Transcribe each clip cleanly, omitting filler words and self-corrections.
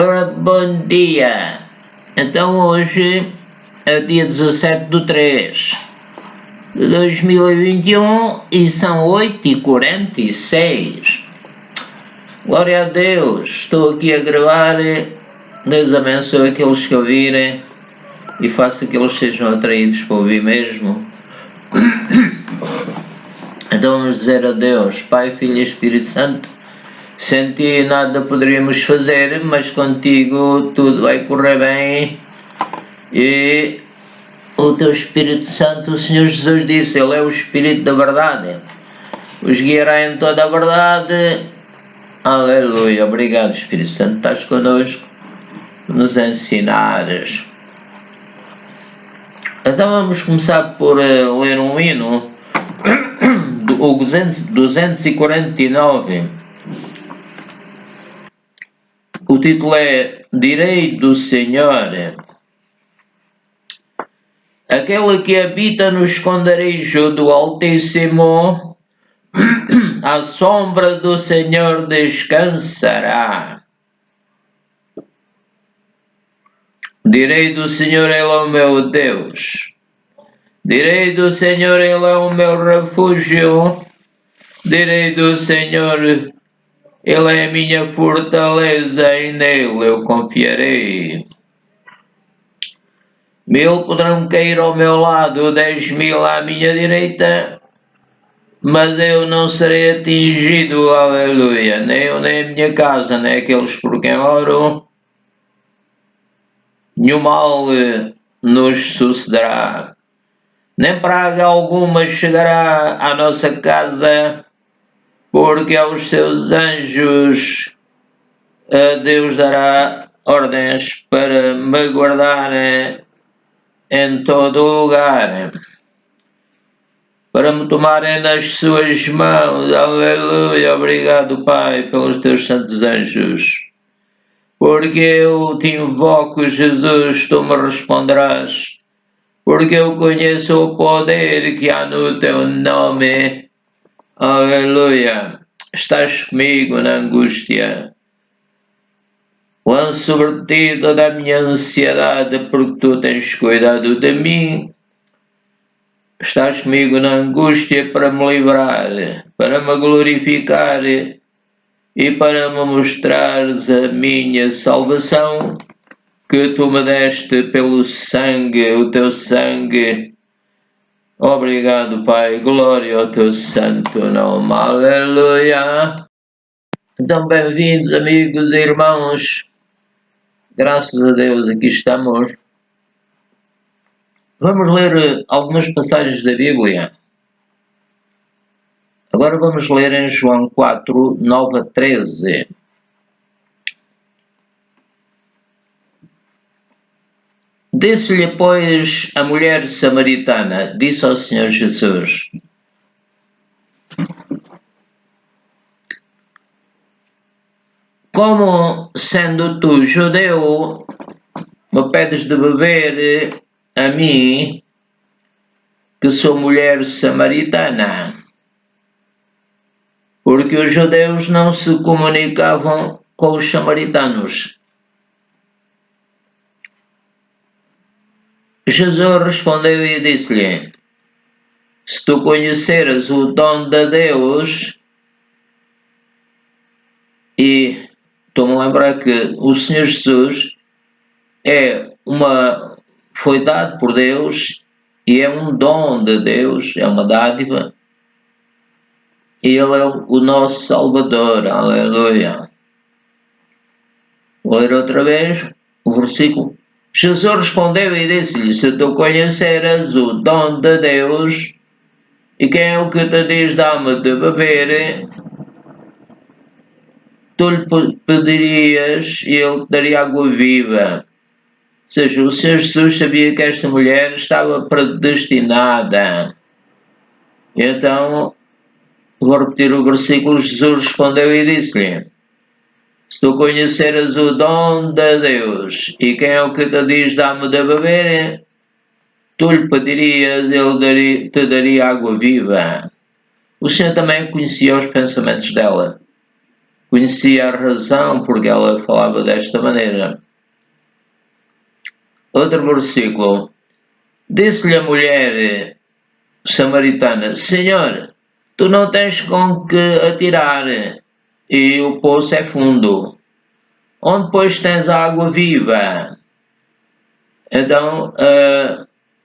Ora, bom dia! Então hoje é o dia 17/3/2021 e são 8h46. Glória a Deus! Estou aqui a gravar. Deus abençoe aqueles que ouvirem e faça que eles sejam atraídos para ouvir mesmo. Então vamos dizer a Deus, Pai, Filho e Espírito Santo. Sem ti nada poderíamos fazer, mas contigo tudo vai correr bem. E o teu Espírito Santo, o Senhor Jesus disse, Ele é o Espírito da verdade. Os guiará em toda a verdade. Aleluia. Obrigado, Espírito Santo, estás connosco, nos ensinares. Então vamos começar por ler um hino, o 249. O título é Direi do Senhor. Aquele que habita no esconderijo do Altíssimo, à sombra do Senhor descansará. Direi do Senhor, Ele é o meu Deus. Direi do Senhor, Ele é o meu refúgio. Direi do Senhor, Ele é a minha fortaleza e nele eu confiarei. 1000 poderão cair ao meu lado, 10.000 à minha direita, mas eu não serei atingido, aleluia. Nem eu, nem a minha casa, nem aqueles por quem oro. Nenhum mal nos sucederá. Nem praga alguma chegará à nossa casa, porque aos seus anjos Deus dará ordens para me guardar em todo o lugar, para me tomarem nas suas mãos. Aleluia. Obrigado, Pai, pelos teus santos anjos. Porque eu te invoco, Jesus, tu me responderás. Porque eu conheço o poder que há no teu nome. Aleluia. Estás comigo na angústia. Lanço sobre ti toda a minha ansiedade, porque tu tens cuidado de mim. Estás comigo na angústia para me livrar, para me glorificar e para me mostrares a minha salvação, que tu me deste pelo sangue, o teu sangue. Obrigado, Pai. Glória ao teu santo nome. Aleluia. Então, bem-vindos, amigos e irmãos. Graças a Deus, aqui estamos. Vamos ler algumas passagens da Bíblia. Agora vamos ler em João 4, 9-13. Disse-lhe, pois, a mulher samaritana, disse ao Senhor Jesus: como, sendo tu judeu, me pedes de beber a mim, que sou mulher samaritana? Porque os judeus não se comunicavam com os samaritanos. Jesus respondeu e disse-lhe: se tu conheceras o dom de Deus, e estou-me a lembrar que o Senhor Jesus foi dado por Deus e é um dom de Deus, é uma dádiva, e Ele é o nosso Salvador, aleluia. Vou ler outra vez o versículo. Jesus respondeu e disse-lhe: se tu conheceras o dom de Deus, e quem é o que te diz dá-me de beber, tu lhe pedirias e ele te daria água viva. Ou seja, o Senhor Jesus sabia que esta mulher estava predestinada. Então, vou repetir o versículo. Jesus respondeu e disse-lhe: se tu conheceras o dom de Deus, e quem é o que te diz dá-me de beber, tu lhe pedirias, ele te daria água viva. O Senhor também conhecia os pensamentos dela. conhecia a razão porque ela falava desta maneira. Outro versículo. Disse-lhe a mulher samaritana: Senhor, tu não tens com que atirar, e o poço é fundo. Onde, pois, tens a água viva? Então,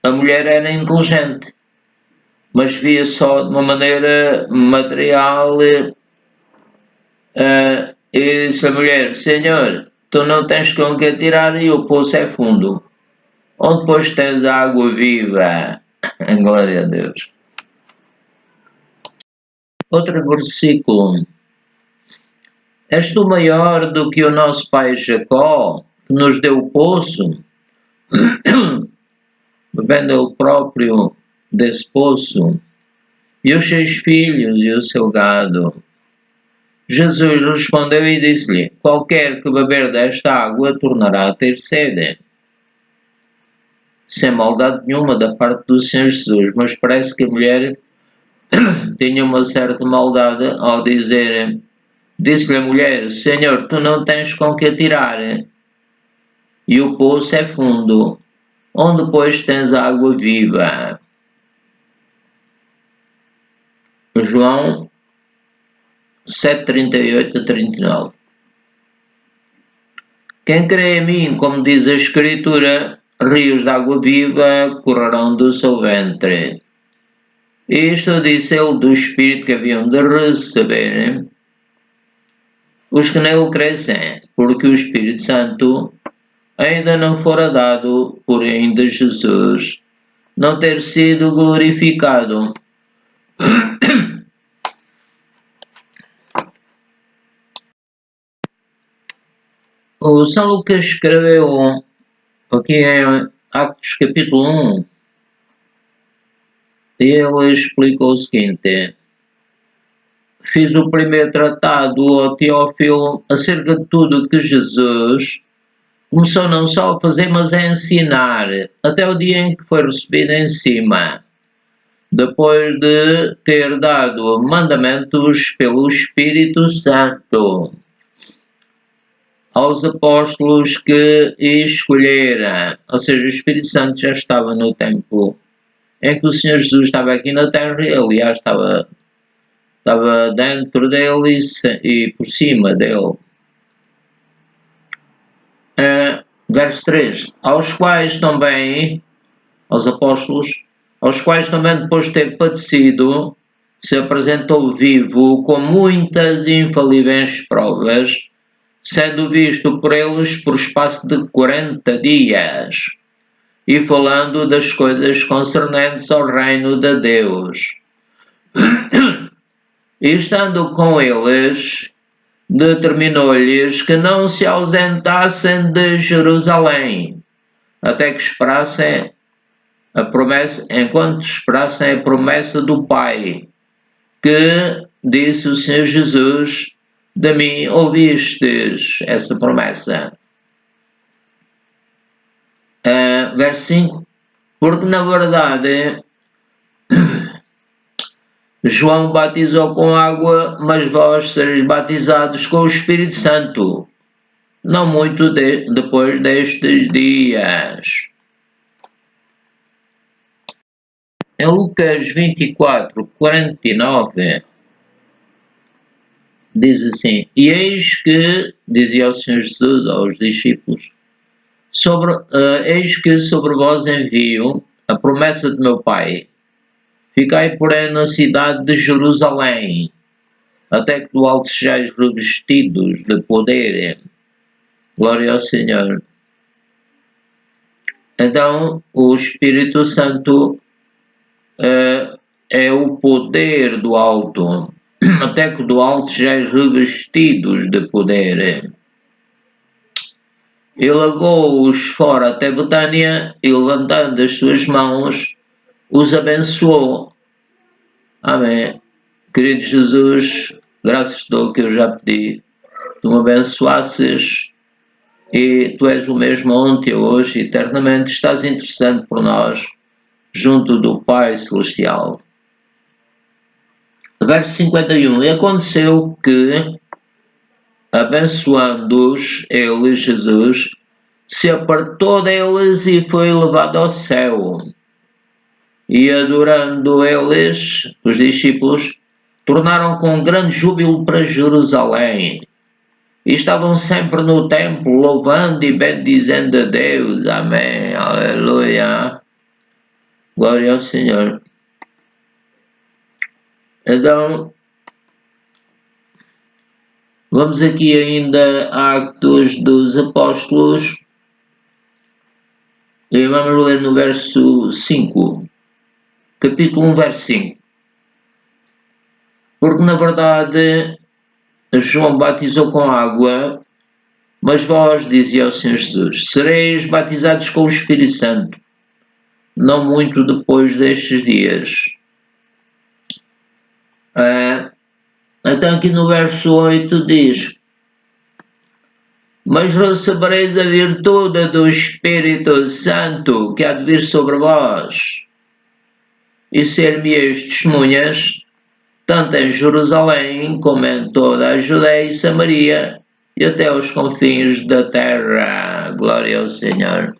a mulher era inteligente, mas via só de uma maneira material, e disse a mulher: Senhor, tu não tens com que atirar, e o poço é fundo. Onde, pois, tens a água viva? Glória a Deus. Outro versículo. És tu maior do que o nosso pai Jacó, que nos deu o poço, bebendo ele próprio desse poço, e os seus filhos e o seu gado? Jesus respondeu e disse-lhe: Qualquer que beber desta água tornará a ter sede. Sem maldade nenhuma da parte do Senhor Jesus, mas parece que a mulher tinha uma certa maldade ao dizer. Disse-lhe a mulher: Senhor, tu não tens com que atirar, e o poço é fundo. Onde, pois, tens água viva? João 7:38 a 39. Quem crê em mim, como diz a Escritura, rios de água viva correrão do seu ventre. Isto disse ele do Espírito que haviam de receber os que nele crescem, porque o Espírito Santo ainda não fora dado, porém de Jesus não ter sido glorificado. O São Lucas escreveu aqui em Atos capítulo 1, e ele explicou o seguinte: fiz o primeiro tratado ao Teófilo acerca de tudo que Jesus começou não só a fazer, mas a ensinar, até o dia em que foi recebido em cima, depois de ter dado mandamentos pelo Espírito Santo aos apóstolos que escolhera. Ou seja, o Espírito Santo já estava no tempo em que o Senhor Jesus estava aqui na terra, e aliás estava dentro dele e por cima dele. Verso 3. Aos apóstolos, aos quais também depois de ter padecido, se apresentou vivo com muitas infalíveis provas, sendo visto por eles por espaço de 40 dias, e falando das coisas concernentes ao reino de Deus. E estando com eles, determinou-lhes que não se ausentassem de Jerusalém, até que esperassem a promessa, enquanto esperassem a promessa do Pai, que disse o Senhor Jesus: de mim ouvistes essa promessa. Verso 5. Porque na verdade João batizou com água, mas vós sereis batizados com o Espírito Santo, não muito depois destes dias. Em Lucas 24:49, diz assim: E eis que, dizia o Senhor Jesus aos discípulos, eis que sobre vós envio a promessa de meu Pai. Ficai, porém, na cidade de Jerusalém, até que do alto sejais revestidos de poder. Glória ao Senhor. Então, o Espírito Santo é o poder do alto, até que do alto sejais revestidos de poder. E levou-os fora até Betânia, e levantando as suas mãos, os abençoou. Amém. Querido Jesus, graças te dou que eu já pedi, tu me abençoasses, e tu és o mesmo ontem, hoje, eternamente, estás interessante por nós, junto do Pai Celestial. Verso 51. E aconteceu que, abençoando-os, ele, Jesus, se apartou deles e foi levado ao céu. E adorando eles, os discípulos, tornaram com grande júbilo para Jerusalém. E estavam sempre no templo, louvando e bendizendo a Deus. Amém. Aleluia. Glória ao Senhor. Então, vamos aqui ainda a Atos dos Apóstolos. E vamos ler no verso 5. Capítulo 1, verso 5. Porque na verdade João batizou com água, mas vós, dizia o Senhor Jesus, sereis batizados com o Espírito Santo, não muito depois destes dias. Então aqui no verso 8 diz: mas recebereis a virtude do Espírito Santo que há de vir sobre vós, e ser-me-eis testemunhas, tanto em Jerusalém como em toda a Judeia e Samaria, e até aos confins da terra. Glória ao Senhor.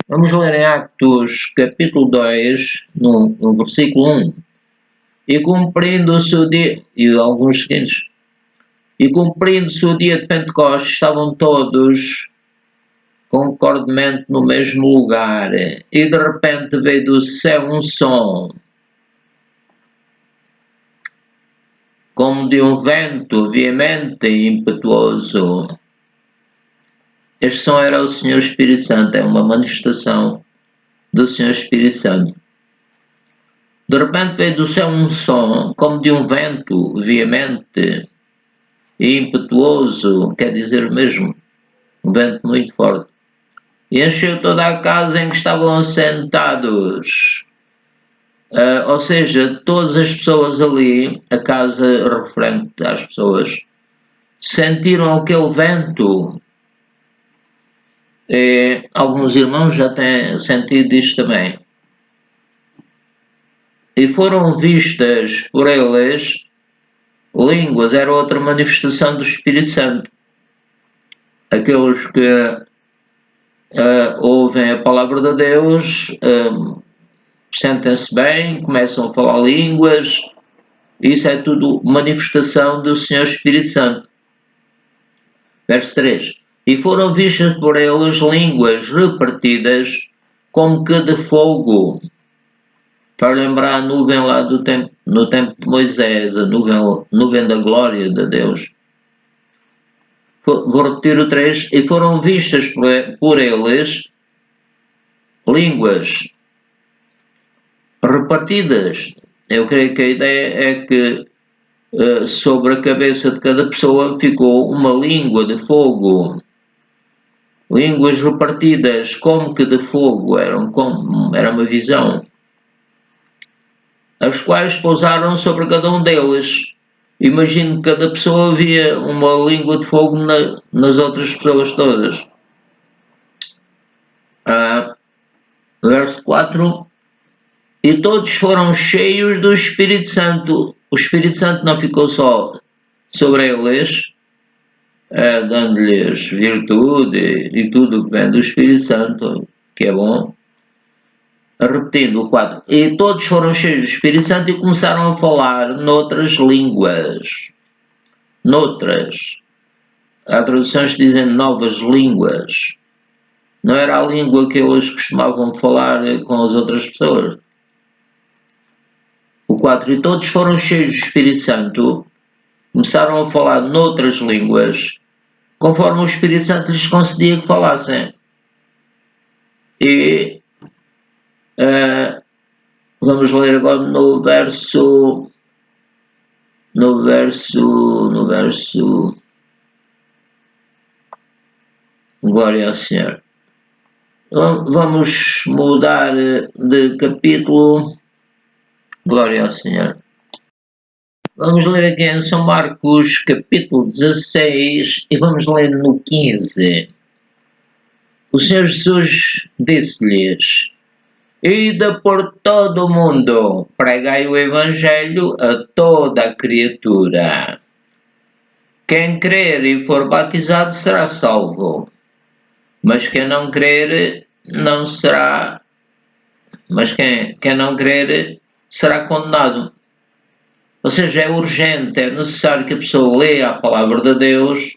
Vamos ler em Atos, capítulo 2, no versículo 1. E cumprindo-se o dia... E alguns seguintes. E cumprindo-se o dia de Pentecostes, estavam todos concordemente no mesmo lugar. E de repente veio do céu um som, como de um vento veemente e impetuoso. Este som era o Senhor Espírito Santo, é uma manifestação do Senhor Espírito Santo. De repente veio do céu um som, como de um vento veemente e impetuoso, quer dizer mesmo, um vento muito forte, e encheu toda a casa em que estavam assentados. Ou seja, todas as pessoas ali, a casa referente às pessoas, sentiram aquele vento. Alguns irmãos já têm sentido isto também. E foram vistas por eles línguas, era outra manifestação do Espírito Santo. Aqueles que ouvem a palavra de Deus, sentem-se bem, começam a falar línguas, isso é tudo manifestação do Senhor Espírito Santo. Verso 3. E foram vistas por eles línguas repartidas como que de fogo. Para lembrar a nuvem lá do tempo, no tempo de Moisés, a nuvem da glória de Deus. Vou repetir o 3. E foram vistas por eles línguas repartidas. Eu creio que a ideia é que sobre a cabeça de cada pessoa ficou uma língua de fogo. Línguas repartidas como que de fogo, era uma visão. As quais pousaram sobre cada um deles. Imagino que cada pessoa via uma língua de fogo nas outras pessoas todas. Verso 4. E todos foram cheios do Espírito Santo. O Espírito Santo não ficou só sobre eles, dando-lhes virtude e tudo o que vem do Espírito Santo, que é bom. Repetindo o 4. E todos foram cheios do Espírito Santo e começaram a falar noutras línguas. Noutras. Há traduções que dizem novas línguas. Não era a língua que eles costumavam falar com as outras pessoas. O 4. E todos foram cheios do Espírito Santo, começaram a falar noutras línguas, conforme o Espírito Santo lhes concedia que falassem. E vamos ler agora no verso. Glória ao Senhor. Vamos mudar de capítulo. Glória ao Senhor. Vamos ler aqui em São Marcos, capítulo 16, e vamos ler no 15. O Senhor Jesus disse-lhes: Ide por todo o mundo, pregai o Evangelho a toda a criatura. quem crer e for batizado será salvo, mas quem não crer não será, mas quem não crer será condenado. Ou seja, é urgente, é necessário que a pessoa leia a palavra de Deus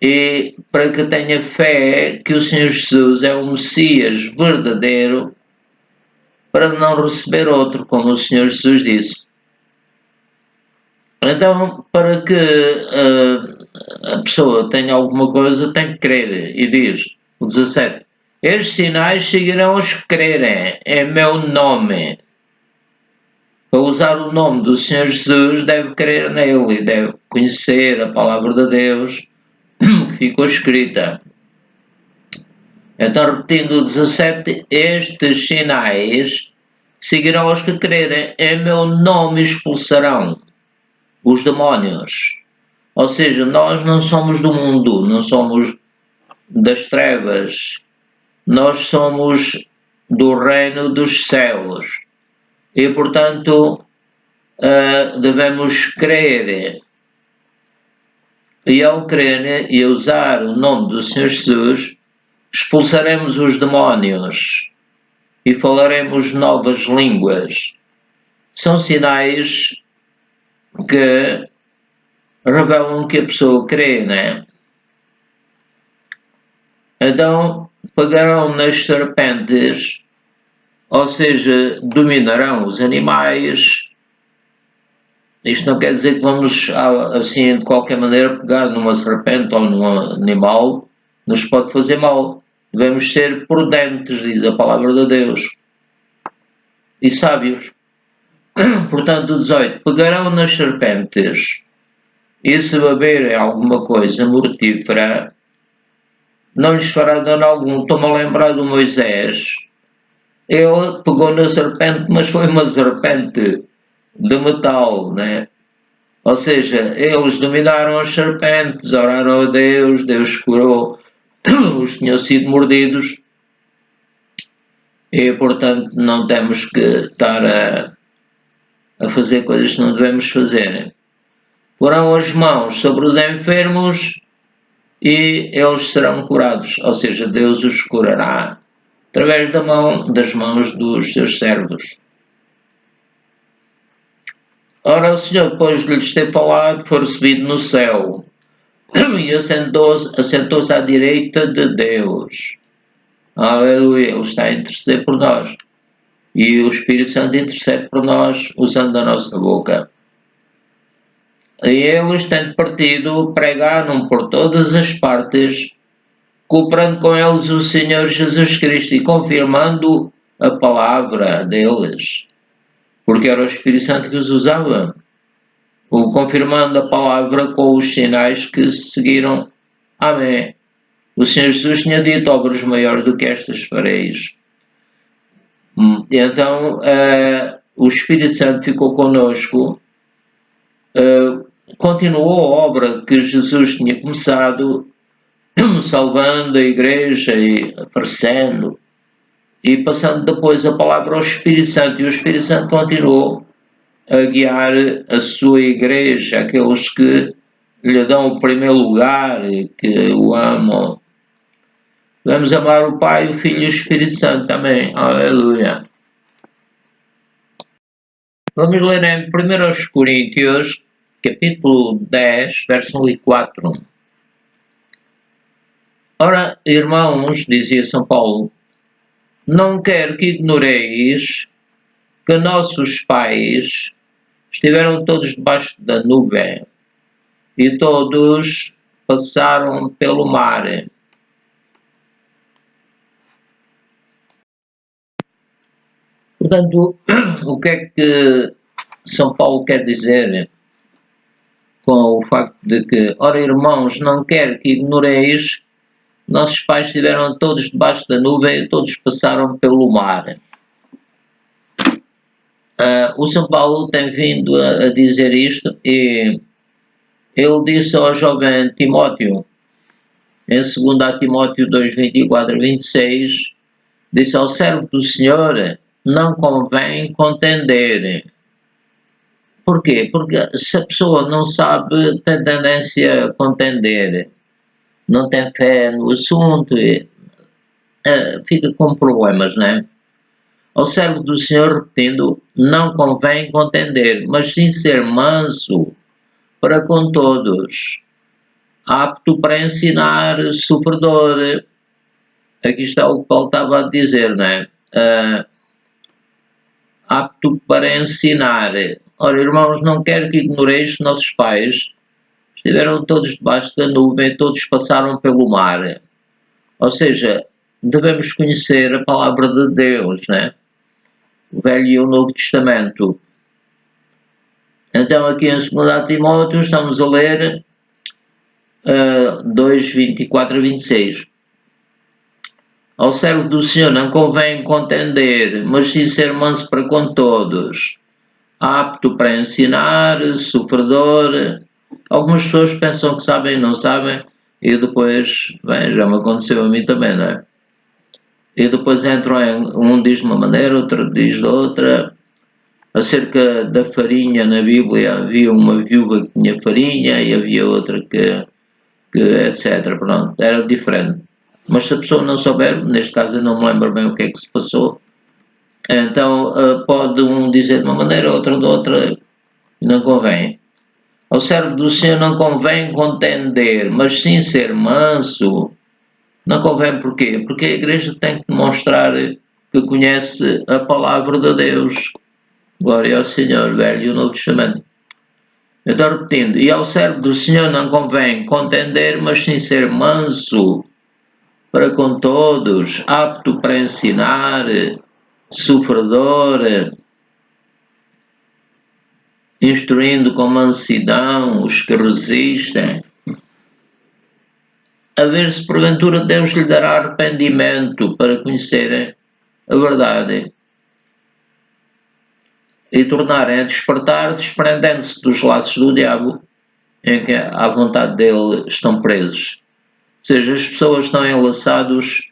e para que tenha fé que o Senhor Jesus é o Messias verdadeiro, para não receber outro, como o Senhor Jesus disse. Então, para que a pessoa tenha alguma coisa, tem que crer. E diz, o 17, estes sinais seguirão os que crerem em meu nome. Para usar o nome do Senhor Jesus, deve crer nele e deve conhecer a palavra de Deus que ficou escrita. Então, repetindo o 17, estes sinais seguirão os que crerem em meu nome, expulsarão os demónios. Ou seja, nós não somos do mundo, não somos das trevas, nós somos do reino dos céus. E, portanto, devemos crer. E ao crer e usar o nome do Senhor Jesus, expulsaremos os demónios e falaremos novas línguas. São sinais que revelam que a pessoa crê, né? Então, pegarão nas serpentes, ou seja, dominarão os animais. Isto não quer dizer que vamos, assim, de qualquer maneira, pegar numa serpente ou num animal, nos pode fazer mal. Devemos ser prudentes, diz a palavra de Deus, e sábios. Portanto, o 18, pegarão nas serpentes e se beberem alguma coisa mortífera, não lhes fará dano algum. Estou-me a lembrar do Moisés. Ele pegou na serpente, mas foi uma serpente de metal, né? Ou seja, eles dominaram as serpentes, oraram a Deus, Deus curou os que tinham sido mordidos e, portanto, não temos que estar a fazer coisas que não devemos fazer. Porão as mãos sobre os enfermos e eles serão curados, ou seja, Deus os curará através das mãos dos seus servos. Ora, o Senhor, depois de lhes ter falado, foi recebido no céu e assentou-se à direita de Deus. Aleluia, Ele está a interceder por nós. E o Espírito Santo intercede por nós, usando a nossa boca. E eles, tendo partido, pregaram por todas as partes, cooperando com eles o Senhor Jesus Cristo e confirmando a palavra deles, porque era o Espírito Santo que os usava, confirmando a palavra com os sinais que seguiram. Amém. O Senhor Jesus tinha dito, obras maiores do que estas fareis. Então, o Espírito Santo ficou conosco, continuou a obra que Jesus tinha começado, salvando a igreja e aparecendo, e passando depois a palavra ao Espírito Santo, e o Espírito Santo continuou a guiar a sua igreja, aqueles que lhe dão o primeiro lugar e que o amam. Vamos amar o Pai, o Filho e o Espírito Santo também. Aleluia. Vamos ler em 1 Coríntios, capítulo 10, verso 1 e 4. Ora, irmãos, dizia São Paulo, não quero que ignoreis que nossos pais estiveram todos debaixo da nuvem e todos passaram pelo mar. Portanto, o que é que São Paulo quer dizer com o facto de que, ora irmãos, não quero que ignoreis, nossos pais estiveram todos debaixo da nuvem e todos passaram pelo mar. O São Paulo tem vindo a dizer isto e ele disse ao jovem Timóteo, em 2 Timóteo 2, 24 a 26, disse ao servo do Senhor, não convém contender. Porquê? Porque se a pessoa não sabe, tem tendência a contender, não tem fé no assunto, fica com problemas, não é? Ao servo do Senhor, repetindo, não convém contender, mas sim ser manso para com todos, apto para ensinar, sofredor. Aqui está o que Paulo estava a dizer, não é? Apto para ensinar. Ora, irmãos, não quero que ignoreis que nossos pais estiveram todos debaixo da nuvem, todos passaram pelo mar. Ou seja, devemos conhecer a palavra de Deus, né? O Velho e o Novo Testamento. Então, aqui em 2 Timóteo, estamos a ler 2, 24 a 26. Ao servo do Senhor não convém contender, mas sim ser manso para com todos, apto para ensinar, sofredor. Algumas pessoas pensam que sabem e não sabem, e depois, bem, já me aconteceu a mim também, não é? E depois entram um diz de uma maneira, outro diz de outra. Acerca da farinha na Bíblia, havia uma viúva que tinha farinha e havia outra que etc. Pronto, era diferente. Mas se a pessoa não souber, neste caso eu não me lembro bem o que é que se passou, então pode um dizer de uma maneira, outro de outra, e não convém. Ao servo do Senhor não convém contender, mas sim ser manso. Não convém porquê? Porque a igreja tem que demonstrar que conhece a palavra de Deus. Glória ao Senhor, Velho e o Novo Testamento. Então, repetindo, e ao servo do Senhor não convém contender, mas sim ser manso para com todos, apto para ensinar, sofredor, instruindo com mansidão os que resistem, a ver se porventura Deus lhe dará arrependimento para conhecerem a verdade e tornarem a despertar, desprendendo-se dos laços do diabo em que à vontade dele estão presos. Ou seja, as pessoas estão enlaçadas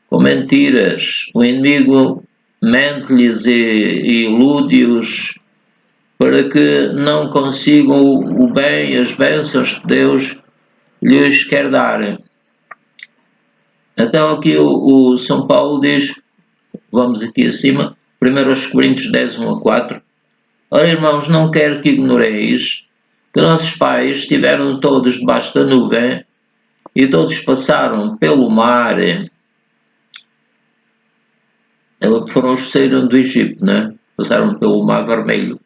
com mentiras. O inimigo mente-lhes e ilude-os para que não consigam o bem, as bênçãos que Deus lhes quer dar. Então aqui o São Paulo diz, vamos aqui acima, 1 Coríntios 10, 1 a 4. Ora, irmãos, não quero que ignoreis que nossos pais estiveram todos debaixo da nuvem e todos passaram pelo mar. Foram os que saíram do Egito, né? Passaram pelo Mar Vermelho.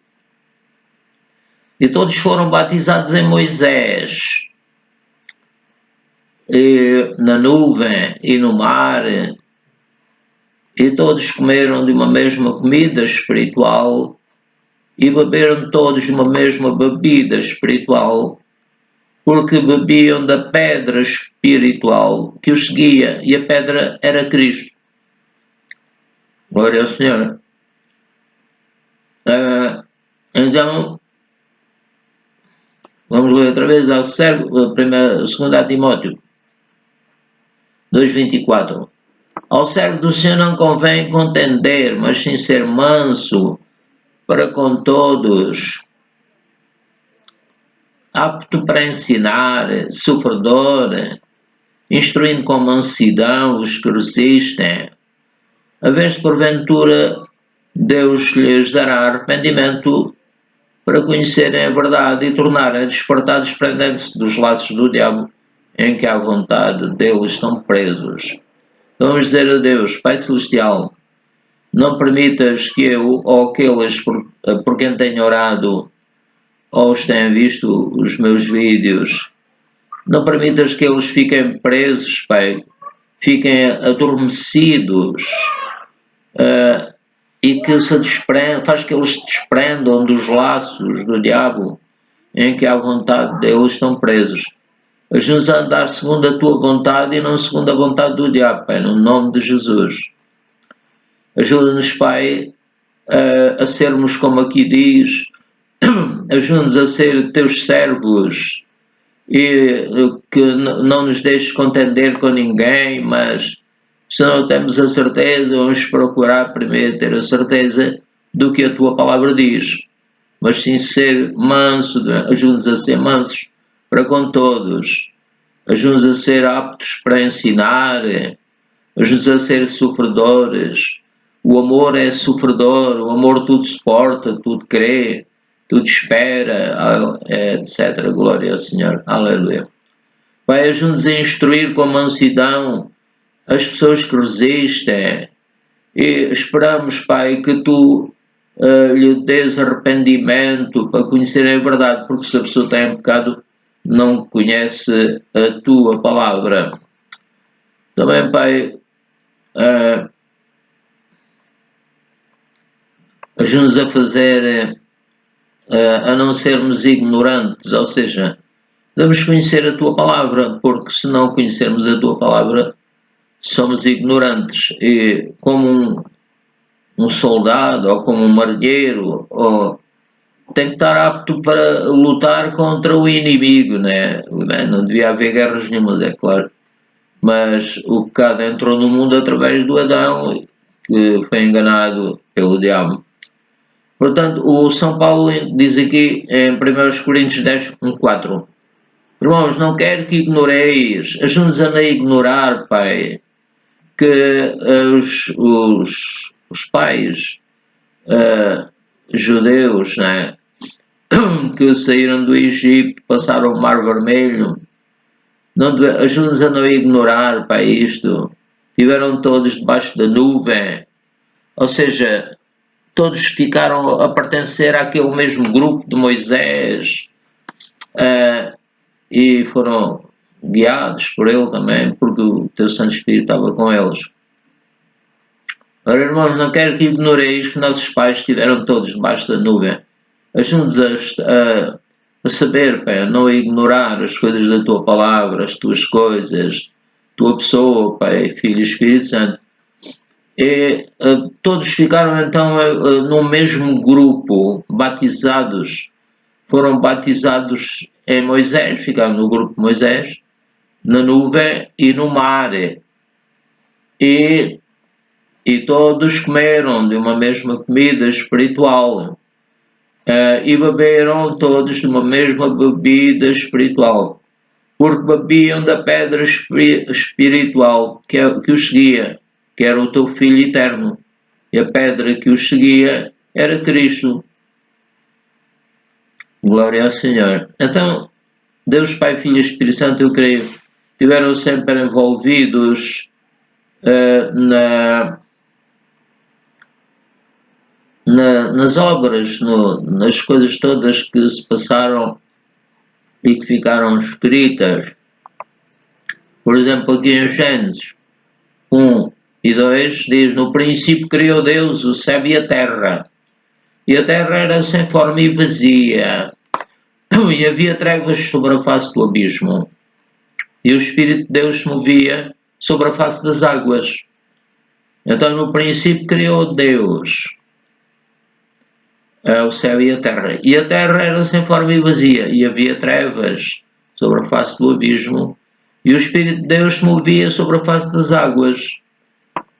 E todos foram batizados em Moisés, e na nuvem e no mar, e todos comeram de uma mesma comida espiritual e beberam todos de uma mesma bebida espiritual, porque bebiam da pedra espiritual que os seguia, e a pedra era Cristo. Glória ao Senhor. Então, vamos ler outra vez ao servo, 2 Timóteo 2,24. Ao servo do Senhor não convém contender, mas sim ser manso para com todos, apto para ensinar, sofredor, instruindo com mansidão os que resistem, a ver se porventura Deus lhes dará arrependimento para conhecerem a verdade e tornarem a despertar, desprendendo-se dos laços do diabo em que à vontade deles estão presos. Vamos dizer a Deus, Pai Celestial, não permitas que eu ou aqueles por quem tenho orado ou os tenham visto os meus vídeos, não permitas que eles fiquem presos, Pai, fiquem adormecidos, e que faz que eles se desprendam dos laços do diabo em que à vontade deles estão presos. Ajuda-nos a andar segundo a tua vontade e não segundo a vontade do diabo, Pai, no nome de Jesus. Ajuda-nos, Pai, a sermos como aqui diz, ajuda-nos a ser teus servos e que não nos deixes contender com ninguém, mas se não temos a certeza, vamos procurar primeiro ter a certeza do que a tua palavra diz. mas sim ser manso, ajuda-nos a ser mansos para com todos, ajuda-nos a ser aptos para ensinar, ajuda-nos a ser sofredores. O amor é sofredor, o amor tudo suporta, tudo crê, tudo espera, etc. Glória ao Senhor, aleluia. Pai, ajuda-nos a instruir com mansidão as pessoas que resistem e esperamos, Pai, que Tu lhe dês arrependimento para conhecerem a verdade, porque se a pessoa está em pecado, não conhece a Tua palavra. Também, Pai, ajuda-nos a fazer, a não sermos ignorantes, ou seja, devemos conhecer a Tua palavra, porque se não conhecermos a Tua palavra, somos ignorantes. E como um soldado, ou como um marinheiro, ou tem que estar apto para lutar contra o inimigo, né? Não devia haver guerras nenhumas, é claro. Mas o pecado entrou no mundo através do Adão, que foi enganado pelo diabo. Portanto, o São Paulo diz aqui em 1 Coríntios 10, 4: Irmãos, não quero que ignoreis, ajude-nos a não ignorar, Pai, que os pais judeus, né, que saíram do Egito, passaram o Mar Vermelho, ajuda-nos a não ignorar, Pai, isto. Tiveram todos debaixo da nuvem, ou seja, todos ficaram a pertencer àquele mesmo grupo de Moisés e foram guiados por ele também, porque o Teu Santo Espírito estava com eles. Ora, irmãos, não quero que ignoreis que nossos pais estiveram todos debaixo da nuvem. Ajude-nos a saber, Pai, a não ignorar as coisas da Tua palavra, as Tuas coisas, Tua pessoa, Pai, Filho e Espírito Santo. E todos ficaram então no mesmo grupo, batizados. Foram batizados em Moisés, ficaram no grupo de Moisés, na nuvem e no mar. E todos comeram de uma mesma comida espiritual. E beberam todos de uma mesma bebida espiritual, porque bebiam da pedra espiritual que os seguia, que era o Teu Filho eterno, e a pedra que os seguia era Cristo. Glória ao Senhor. Então, Deus Pai, Filho e Espírito Santo, eu creio, estiveram sempre envolvidos nas obras, nas coisas todas que se passaram e que ficaram escritas. Por exemplo, aqui em Gênesis 1 e 2 diz: no princípio criou Deus o céu e a terra. E a terra era sem forma e vazia, e havia trevas sobre a face do abismo. E o Espírito de Deus se movia sobre a face das águas. Então, no princípio criou Deus o céu e a terra. E a terra era sem forma e vazia, e havia trevas sobre a face do abismo, e o Espírito de Deus se movia sobre a face das águas.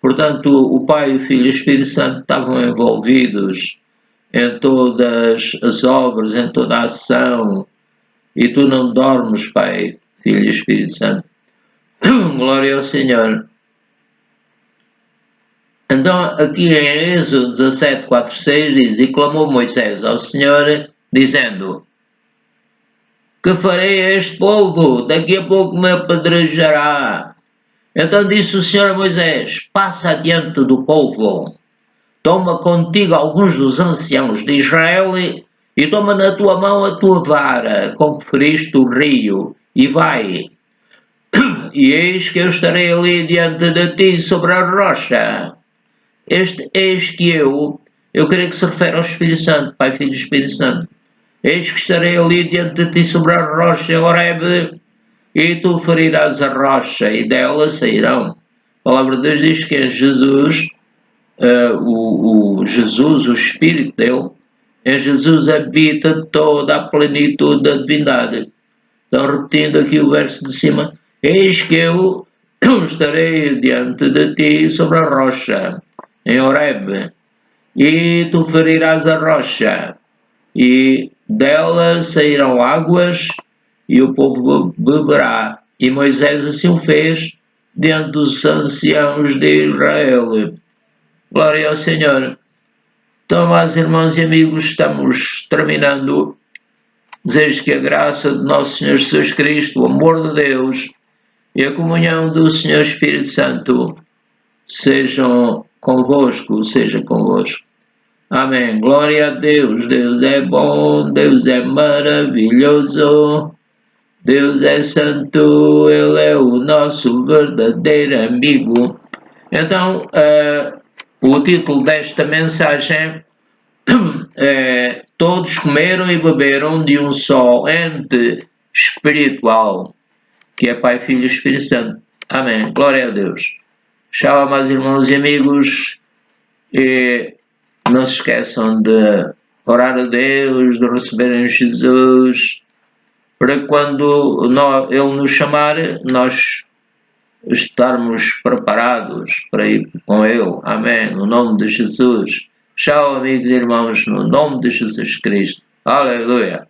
Portanto, o Pai, o Filho e o Espírito Santo estavam envolvidos em todas as obras, em toda a ação, e Tu não dormes, Pai, Filho e Espírito Santo. Glória ao Senhor. Então, aqui em Êxodo 17, 4, 6 diz: e clamou Moisés ao Senhor, dizendo: que farei a este povo? Daqui a pouco me apedrejará. Então disse o Senhor a Moisés: passa adiante do povo, toma contigo alguns dos anciãos de Israel e toma na tua mão a tua vara com que feriste o rio, e vai. E eis que eu estarei ali diante de ti sobre a rocha. Eis que eu creio que se refere ao Espírito Santo, Pai, Filho e Espírito Santo. Eis que estarei ali diante de ti sobre a rocha, Horebe, e tu ferirás a rocha, e dela sairão. A palavra de Deus diz que em Jesus, Jesus, o Espírito dele, em Jesus habita toda a plenitude da divindade. Então, repetindo aqui o verso de cima: eis que eu estarei diante de ti sobre a rocha, em Horebe, e tu ferirás a rocha, e dela sairão águas, e o povo beberá. E Moisés assim o fez diante dos anciãos de Israel. Glória ao Senhor. Então, meus irmãos e amigos, estamos terminando. Desejo que a graça de nosso Senhor Jesus Cristo, o amor de Deus e a comunhão do Senhor Espírito Santo seja convosco. Amém. Glória a Deus. Deus é bom, Deus é maravilhoso, Deus é santo, Ele é o nosso verdadeiro amigo. Então, o título desta mensagem é: todos comeram e beberam de um só ente espiritual, que é Pai, Filho e Espírito Santo. Amém. Glória a Deus. Tchau, meus irmãos e amigos. E não se esqueçam de orar a Deus, de receberem Jesus, para quando Ele nos chamar, nós estarmos preparados para ir com Ele. Amém. No nome de Jesus. Tchau, amigos e irmãos, no nome de Jesus Cristo. Aleluia.